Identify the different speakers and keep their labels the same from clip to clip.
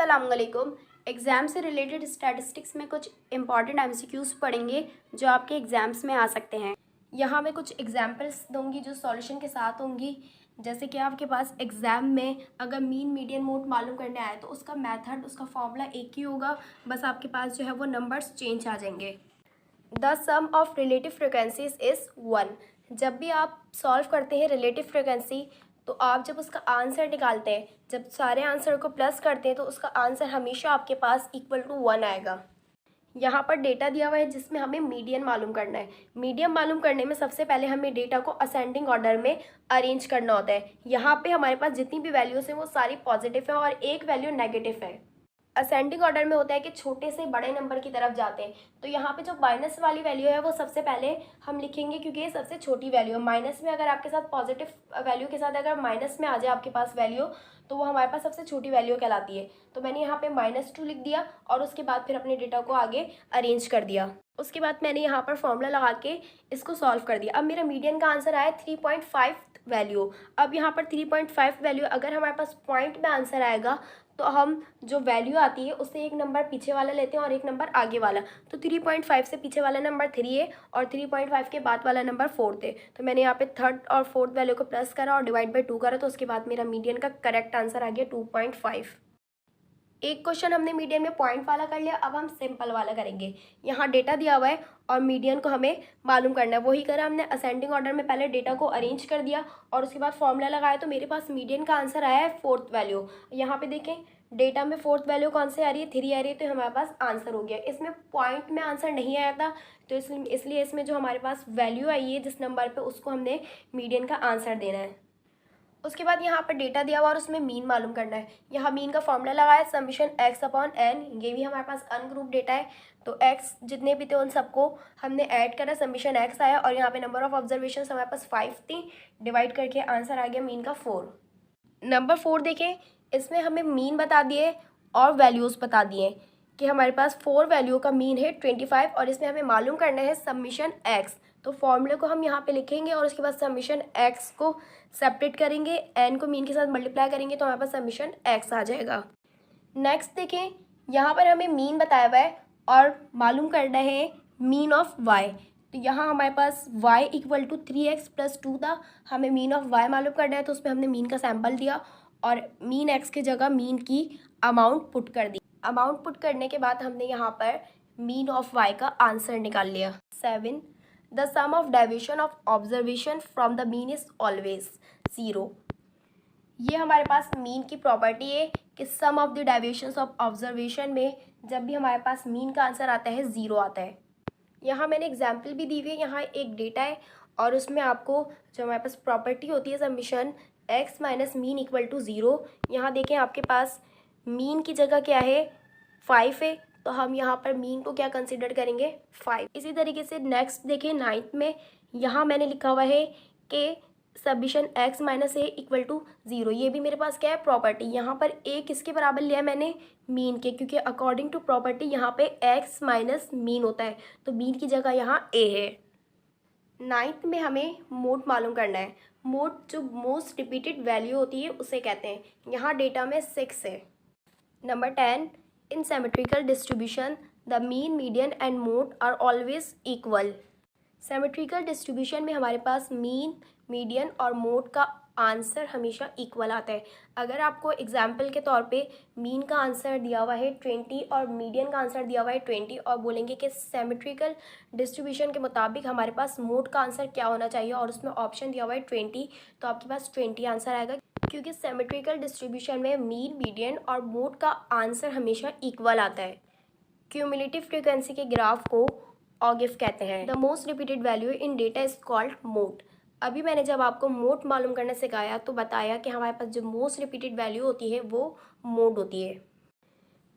Speaker 1: अस्सलामुअलैकुम। एग्ज़ाम से related statistics में कुछ इंपॉर्टेंट एमसीक्यूज़ पढ़ेंगे जो आपके एग्ज़ाम्स में आ सकते हैं। यहाँ मैं कुछ एग्जांपल्स दूंगी जो सॉल्यूशन के साथ होंगी। जैसे कि आपके पास एग्ज़ाम में अगर मीन मीडियन मोड मालूम करने आए तो उसका मेथड, उसका फॉर्मूला एक ही होगा, बस आपके पास जो है वो नंबर्स चेंज आ जाएंगे। The sum of relative frequencies is 1। जब भी आप सॉल्व करते हैं रिलेटिव फ्रिक्वेंसी तो आप जब उसका आंसर निकालते हैं, जब सारे आंसर को प्लस करते हैं तो उसका आंसर हमेशा आपके पास इक्वल टू 1 आएगा। यहाँ पर डेटा दिया हुआ है जिसमें हमें मीडियन मालूम करना है। मीडियन मालूम करने में सबसे पहले हमें डेटा को असेंडिंग ऑर्डर में अरेंज करना होता है। यहाँ पे हमारे पास जितनी भी वैल्यूज़ हैं वो सारी पॉजिटिव है और एक वैल्यू नेगेटिव है। असेंडिंग ऑर्डर में होता है कि छोटे से बड़े नंबर की तरफ जाते हैं। तो यहाँ पे जो माइनस वाली वैल्यू है वो सबसे पहले हम लिखेंगे क्योंकि ये सबसे छोटी वैल्यू है। माइनस में अगर आपके साथ पॉजिटिव वैल्यू के साथ अगर माइनस में आ जाए आपके पास वैल्यू तो वो हमारे पास सबसे छोटी वैल्यू कहलाती है। तो मैंने यहाँ पे -2 लिख दिया और उसके बाद फिर अपने डेटा को आगे अरेंज कर दिया। उसके बाद मैंने यहाँ पर फॉर्मूला लगा के इसको सॉल्व कर दिया। अब मेरा मीडियन का आंसर आया 3.5 वैल्यू। अब यहाँ पर 3.5 वैल्यू अगर हमारे पास पॉइंट में आंसर आएगा तो हम जो वैल्यू आती है उससे एक नंबर पीछे वाला लेते हैं और एक नंबर आगे वाला। तो 3.5 से पीछे वाला नंबर 3 है और 3.5 के बाद वाला नंबर 4 है। तो मैंने यहाँ पे थर्ड और फोर्थ वैल्यू को प्लस करा और डिवाइड बाई 2 करा तो उसके बाद मेरा मीडियन का करेक्ट आंसर आ गया 2.5। एक क्वेश्चन हमने मीडियन में पॉइंट वाला कर लिया, अब हम सिंपल वाला करेंगे। यहाँ डेटा दिया हुआ है और मीडियन को हमें मालूम करना है। वही करा हमने, असेंडिंग ऑर्डर में पहले डेटा को अरेंज कर दिया और उसके बाद फॉर्मूला लगाया तो मेरे पास मीडियन का आंसर आया है 4th वैल्यू। यहाँ पे देखें डेटा में 4th वैल्यू कौन से आ रही है, 3 आ रही है, तो हमारे पास आंसर हो गया। इसमें पॉइंट में आंसर नहीं आया था तो इसलिए इसमें जो हमारे पास वैल्यू आई है जिस नंबर पर उसको हमने मीडियन का आंसर देना है। उसके बाद यहाँ पर डेटा दिया हुआ और उसमें मीन मालूम करना है। यहाँ मीन का फॉर्मूला लगाया समीशन x अपॉन n। ये भी हमारे पास अनग्रुप डेटा है तो x जितने भी थे उन सबको हमने ऐड करा, समीशन x आया और यहाँ पे नंबर ऑफ ऑब्जर्वेशन हमारे पास 5 थी, डिवाइड करके आंसर आ गया मीन का 4। नंबर 4 देखें, इसमें हमें मीन बता दिए और वैल्यूज़ बता दिए कि हमारे पास 4 वैल्यू का मीन है 25 और इसमें हमें मालूम करना है समीशन x। तो फॉर्मूले को हम यहाँ पे लिखेंगे और उसके बाद समीशन x को सेपरेट करेंगे, n को मीन के साथ मल्टीप्लाई करेंगे तो हमारे पास समीशन x आ जाएगा। नेक्स्ट देखें, यहाँ पर हमें मीन बताया हुआ है और मालूम करना है मीन ऑफ y। तो यहाँ हमारे पास y इक्वल टू 3x + 2 था, हमें मीन ऑफ y मालूम करना है तो उसमें हमने मीन का सैम्पल दिया और मीन x की जगह मीन की अमाउंट पुट कर दी। अमाउंट पुट करने के बाद हमने यहाँ पर मीन ऑफ y का आंसर निकाल लिया 7। The sum of deviation of observation from the mean is always 0। ये हमारे पास मीन की प्रॉपर्टी है कि sum of the deviations of observation में जब भी हमारे पास मीन का आंसर आता है 0 आता है। यहाँ मैंने एग्जाम्पल भी दी हुई है। यहाँ एक डेटा है और उसमें आपको जो हमारे पास प्रॉपर्टी होती है summation x minus mean equal to 0। यहाँ देखें आपके पास मीन की जगह क्या है 5 है तो हम यहाँ पर मीन को क्या कंसिडर करेंगे 5। इसी तरीके से नेक्स्ट देखें 9th में, यहाँ मैंने लिखा हुआ है कि summation x minus a equal to 0। ये भी मेरे पास क्या है प्रॉपर्टी। यहाँ पर a किसके बराबर लिया है मैंने मीन के, क्योंकि अकॉर्डिंग टू प्रॉपर्टी यहाँ पे x माइनस मीन होता है तो मीन की जगह यहाँ a है। 9th में हमें मोड मालूम करना है। मोड जो मोस्ट रिपीटेड वैल्यू होती है उसे कहते हैं। यहाँ डेटा में 6 है। Number 10, in symmetrical distribution the mean, median and mode are always equal. Symmetrical distribution में हमारे पास मीन, मीडियन और मोड का आंसर हमेशा इक्वल आता है। अगर आपको एग्जाम्पल के तौर पे मीन का आंसर दिया हुआ है 20 और मीडियन का आंसर दिया हुआ है 20 और बोलेंगे कि सिमेट्रिकल डिस्ट्रीब्यूशन के मुताबिक हमारे पास मोड का आंसर क्या होना चाहिए और उसमें ऑप्शन दिया हुआ है 20, तो आपके पास 20 आंसर आएगा क्योंकि सिमेट्रिकल डिस्ट्रीब्यूशन में मीन, मीडियन और मोड का आंसर हमेशा इक्वल आता है। क्यूमुलेटिव फ्रीक्वेंसी के ग्राफ को ऑगिव कहते हैं। The most repeated value in data is called mode. अभी मैंने जब आपको मोड मालूम करना सिखाया तो बताया कि हमारे पास जो मोस्ट रिपीटेड वैल्यू होती है वो मोड होती है।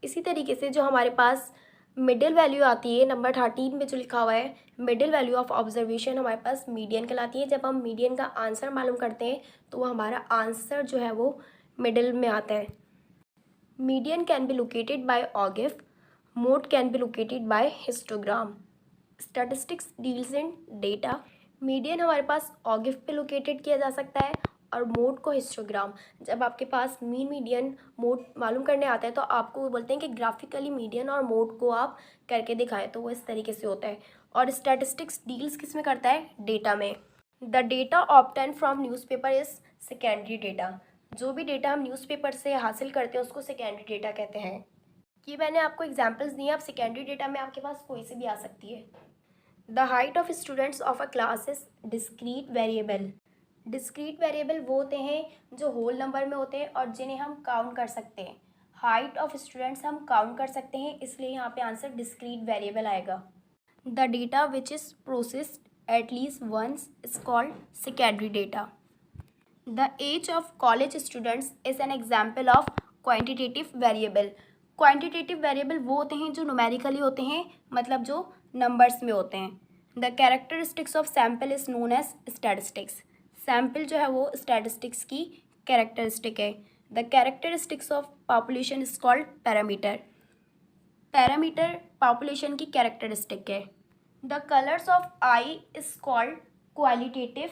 Speaker 1: इसी तरीके से जो हमारे पास मिडिल वैल्यू आती है नंबर 13 में जो लिखा हुआ है मिडिल वैल्यू ऑफ ऑब्जर्वेशन हमारे पास मीडियन कहलाती है। जब हम मीडियन का आंसर मालूम करते हैं तो वो हमारा आंसर जो है वो मिडिल में आता है। Median can be located by ogive, mode can be located by histogram. Statistics deals in data. Median हमारे पास ऑगिव पे लोकेटेड किया जा सकता है और मोड को हिस्टोग्राम। जब आपके पास मीन मीडियन मोड मालूम करने आता है तो आपको वो बोलते हैं कि ग्राफिकली मीडियन और मोड को आप करके दिखाएं, तो वो इस तरीके से होता है। और स्टैटिस्टिक्स डील्स किस में करता है? डेटा में। The data obtain from newspaper is secondary data. जो भी डेटा हम न्यूज़पेपर से हासिल करते हैं उसको सेकेंडरी डेटा कहते हैं। ये मैंने आपको एग्जाम्पल्स दिए, अब सेकेंडरी डेटा में आपके पास कोई से भी आ सकती है। The height of students of a class is discrete variable. Discrete variable वो होते हैं जो होल नंबर में होते हैं और जिन्हें हम काउंट कर सकते हैं। हाइट ऑफ स्टूडेंट्स हम काउंट कर सकते हैं, इसलिए यहाँ पे आंसर डिस्क्रीट वेरिएबल आएगा। The data which is processed at least once is called secondary data. The age of college students is an example of quantitative variable. Quantitative variable वो होते हैं जो न्यूमेरिकली होते हैं, मतलब जो नंबर्स में होते हैं। The characteristics of sample is known as statistics. Sample जो है वो स्टैटिस्टिक्स की कैरेक्टरिस्टिक है। The characteristics of population is called parameter. Parameter population की कैरेक्टरिस्टिक है। The colours of eye is called qualitative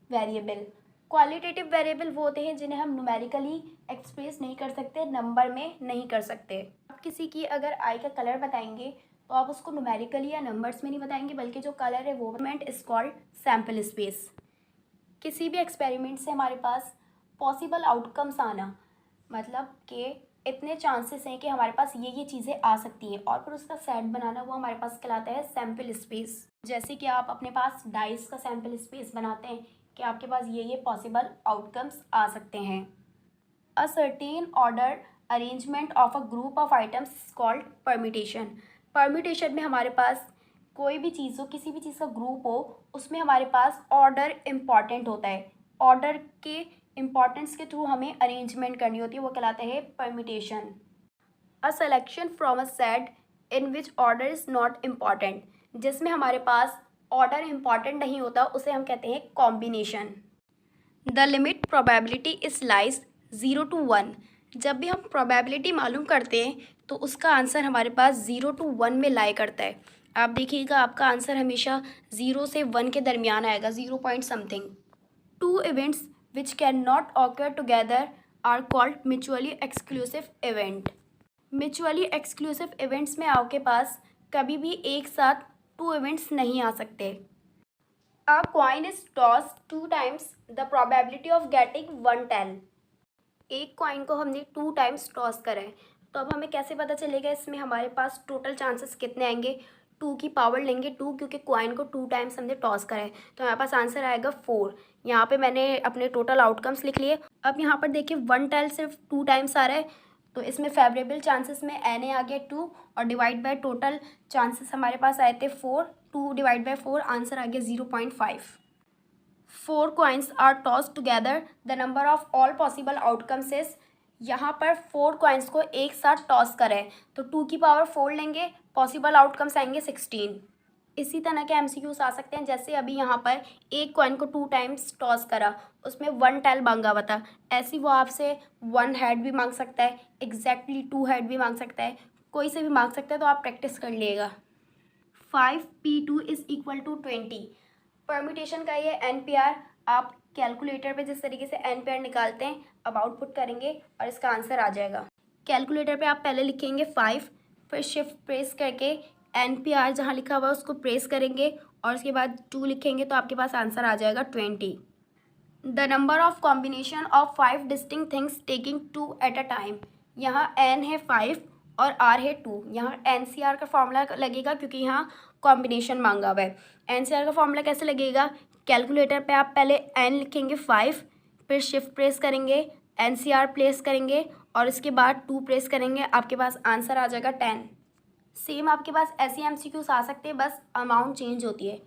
Speaker 1: variable. Qualitative variable वो होते हैं जिन्हें हम न्यूमेरिकली एक्सप्रेस नहीं कर सकते, नंबर में नहीं कर सकते। आप किसी की अगर आई का कलर बताएंगे तो आप उसको न्यूमेरिकली या नंबर्स में नहीं बताएंगे, बल्कि जो कलर है वो इज कॉल्ड सैम्पल स्पेस। किसी भी एक्सपेरिमेंट से हमारे पास पॉसिबल आउटकम्स आना, मतलब कि इतने चांसेस हैं कि हमारे पास ये चीज़ें आ सकती हैं, और फिर उसका सेट बनाना वो हमारे पास कहलाता है सैम्पल स्पेस। जैसे कि आप अपने पास डाइस का सैम्पल स्पेस बनाते हैं कि आपके पास ये पॉसिबल आउटकम्स आ सकते हैं। A certain order arrangement of a group of items called permutation. Permutation में हमारे पास कोई भी चीज़ हो, किसी भी चीज़ का ग्रुप हो, उसमें हमारे पास ऑर्डर इम्पॉर्टेंट होता है। ऑर्डर के इम्पॉर्टेंस के थ्रू हमें अरेंजमेंट करनी होती है, वो कहलाता है permutation. A selection from a set in which order is not important. जिसमें हमारे पास ऑर्डर इम्पॉर्टेंट नहीं होता उसे हम कहते हैं combination. The limit probability is lies 0 to 1। जब भी हम प्रोबेबिलिटी मालूम करते हैं तो उसका आंसर हमारे पास 0 to 1 में लाई करता है। आप देखिएगा आपका आंसर हमेशा 0 से 1 के दरमियान आएगा, 0 point something. Two events which can not occur together are called mutually exclusive event. Mutually exclusive events में आपके पास कभी भी एक साथ टू इवेंट्स नहीं आ सकते। A coin is tossed 2 times the probability of getting 1 tail। एक कॉइन को हमने 2 टाइम्स टॉस करा है, तो अब हमें कैसे पता चलेगा इसमें हमारे पास टोटल चांसेस कितने आएंगे? 2 की पावर लेंगे 2, क्योंकि कॉइन को 2 टाइम्स हमने टॉस करा है, तो हमारे पास आंसर आएगा 4। यहाँ पे मैंने अपने टोटल आउटकम्स लिख लिए। अब यहाँ पर देखिए 1 टेल सिर्फ 2 टाइम्स आ रहा है, तो इसमें फेवरेबल चांसेस में एन ए आ गया 2, और डिवाइड बाय टोटल चांसेस हमारे पास आए थे 4। 2 डिवाइड बाय 4 आंसर आ गया 0.5। 4 coins are tossed together, the number of all possible outcomes is। यहाँ पर 4 coins को एक साथ टॉस करें तो 2 की पावर 4 लेंगे, पॉसिबल आउटकम्स आएंगे 16। इसी तरह के एमसीक्यूज आ सकते हैं, जैसे अभी यहाँ पर एक कॉइन को 2 टाइम्स टॉस करा, उसमें 1 टेल मांगा हुआ था, ऐसी वो आपसे 1 हेड भी मांग सकता है, एग्जैक्टली 2 हेड भी मांग सकता है, कोई से भी मांग सकता है, तो आप प्रैक्टिस कर लीजिएगा। 5p2 is equal to 20। Permutation का ये NPR आप कैलकुलेटर पे जिस तरीके से NPR निकालते हैं, अब आउटपुट करेंगे और इसका आंसर आ जाएगा। कैलकुलेटर पे आप पहले लिखेंगे 5, फिर शिफ्ट प्रेस करके NPR जहाँ लिखा हुआ है उसको प्रेस करेंगे और उसके बाद 2 लिखेंगे, तो आपके पास आंसर आ जाएगा 20। The number of combination of 5 distinct things taking 2 at a time. यहाँ N है 5 और R है 2। यहाँ NCR का फॉर्मूला लगेगा क्योंकि यहाँ कॉम्बिनेशन मांगा हुआ है। NCR का फॉर्मूला कैसे लगेगा? कैलकुलेटर पे आप पहले N लिखेंगे 5, फिर शिफ्ट प्रेस करेंगे, NCR प्लेस करेंगे और इसके बाद 2 प्रेस करेंगे, आपके पास आंसर आ जाएगा 10। सेम आपके पास ऐसे MCQs आ सकते हैं, बस अमाउंट चेंज होती है।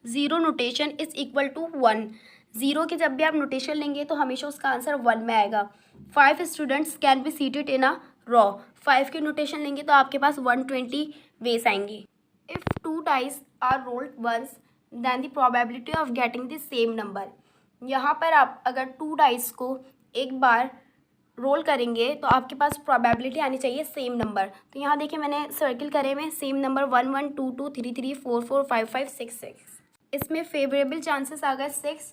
Speaker 1: 0 नोटेशन इज इक्वल टू 1। 0 के जब भी आप नोटेशन लेंगे तो हमेशा उसका आंसर 1 में आएगा। 5 students can be seated in a raw. 5 के नोटेशन लेंगे तो आपके पास 120 वेस आएंगी। If 2 dice are rolled once then the probability of getting the same number. यहाँ पर आप अगर 2 डाइस को एक बार रोल करेंगे तो आपके पास प्रोबेबिलिटी आनी चाहिए सेम नंबर। तो यहाँ देखिए मैंने सर्किल करे में सेम नंबर 1 1 2 2 3 3 4 4 5 5 6 6। इसमें फेवरेबल चांसेस आ गए 6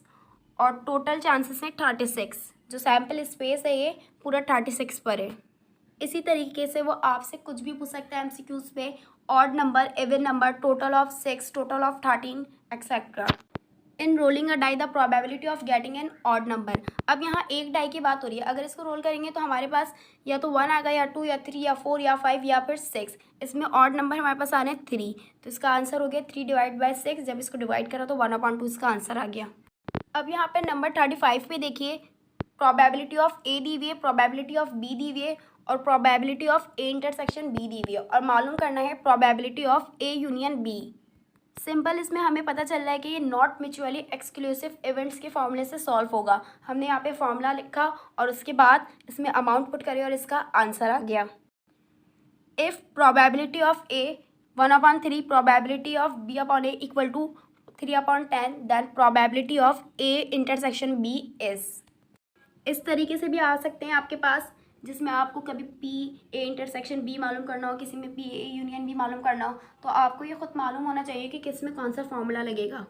Speaker 1: और टोटल चांसेस हैं 36। जो सैम्पल स्पेस है ये पूरा 36 पर है। इसी तरीके से वो आपसे कुछ भी पूछ सकता है एमसीक्यूज पे, odd number, even number, total of 6, total of 13 etcetera. In rolling a die the probability of getting an odd number. अब यहाँ एक डाई की बात हो रही है, अगर इसको रोल करेंगे तो हमारे पास या तो 1 आएगा, या 2, या 3, या 4, या 5, या फिर 6। इसमें ऑड नंबर हमारे पास आ रहे हैं 3, तो इसका आंसर हो गया 3 डिवाइड बाई 6। जब इसको डिवाइड करा तो 1/2 इसका आंसर आ गया। अब यहाँ पे नंबर 35 पे देखिए, प्रोबेबिलिटी ऑफ ए दी हुई है, प्रोबेबिलिटी ऑफ बी दी हुई है और probability of A intersection B दी हुई है, और मालूम करना है probability of A union B. Simple इसमें हमें पता चल रहा है कि ये नॉट म्यूचुअली एक्सक्लूसिव इवेंट्स के फॉर्मूले से सॉल्व होगा। हमने यहाँ पे फॉर्मूला लिखा और उसके बाद इसमें अमाउंट पुट करें और इसका आंसर आ गया। If probability of A 1/3, probability of B upon A equal to 3/10, then probability of A intersection B is. इस तरीके से भी आ सकते हैं आपके पास, जिसमें आपको कभी पी ए इंटरसेक्शन बी मालूम करना हो, किसी में पी ए यूनियन बी मालूम करना हो, तो आपको ये खुद मालूम होना चाहिए कि किस में कौन सा फॉर्मूला लगेगा।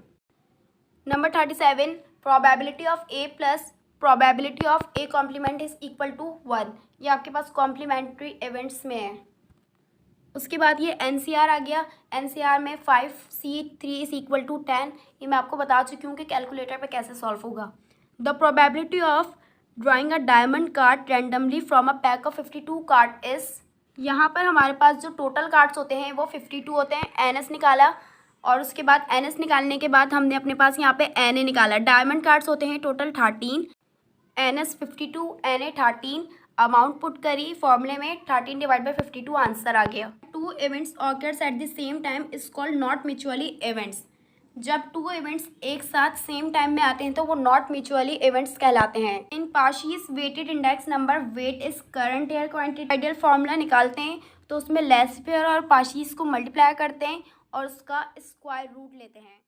Speaker 1: Number 37, probability of A plus probability of A complement is equal to 1। ये आपके पास कॉम्प्लीमेंट्री इवेंट्स में है। उसके बाद ये एनसीआर आ गया। एनसीआर में 5C3 इज इक्वल टू 10। ये मैं आपको बता चुकी हूँ कि कैलकुलेटर पे कैसे सॉल्व होगा। The probability of drawing a diamond card randomly from a pack of 52 card is. यहाँ पर हमारे पास जो टोटल कार्ड्स होते हैं वो 52 होते हैं। एनएस निकाला और उसके बाद एनएस निकालने के बाद हमने अपने पास यहाँ पे एनए निकाला। डायमंड कार्ड्स होते हैं total 13, N S 52, N A 13। Amount put करी फॉर्मूले में, 13 डिवाइड बाई 52 आंसर आ गया। 2 events occurs at the same time is called not mutually events. जब 2 इवेंट्स एक साथ सेम टाइम में आते हैं तो वो नॉट म्यूचुअली इवेंट्स कहलाते हैं। In Paasche's weighted index number, weight is current year quantity. Ideal formula निकालते हैं तो उसमें लेस पेयर और पार्शियस को मल्टीप्लाई करते हैं और उसका स्क्वायर रूट लेते हैं।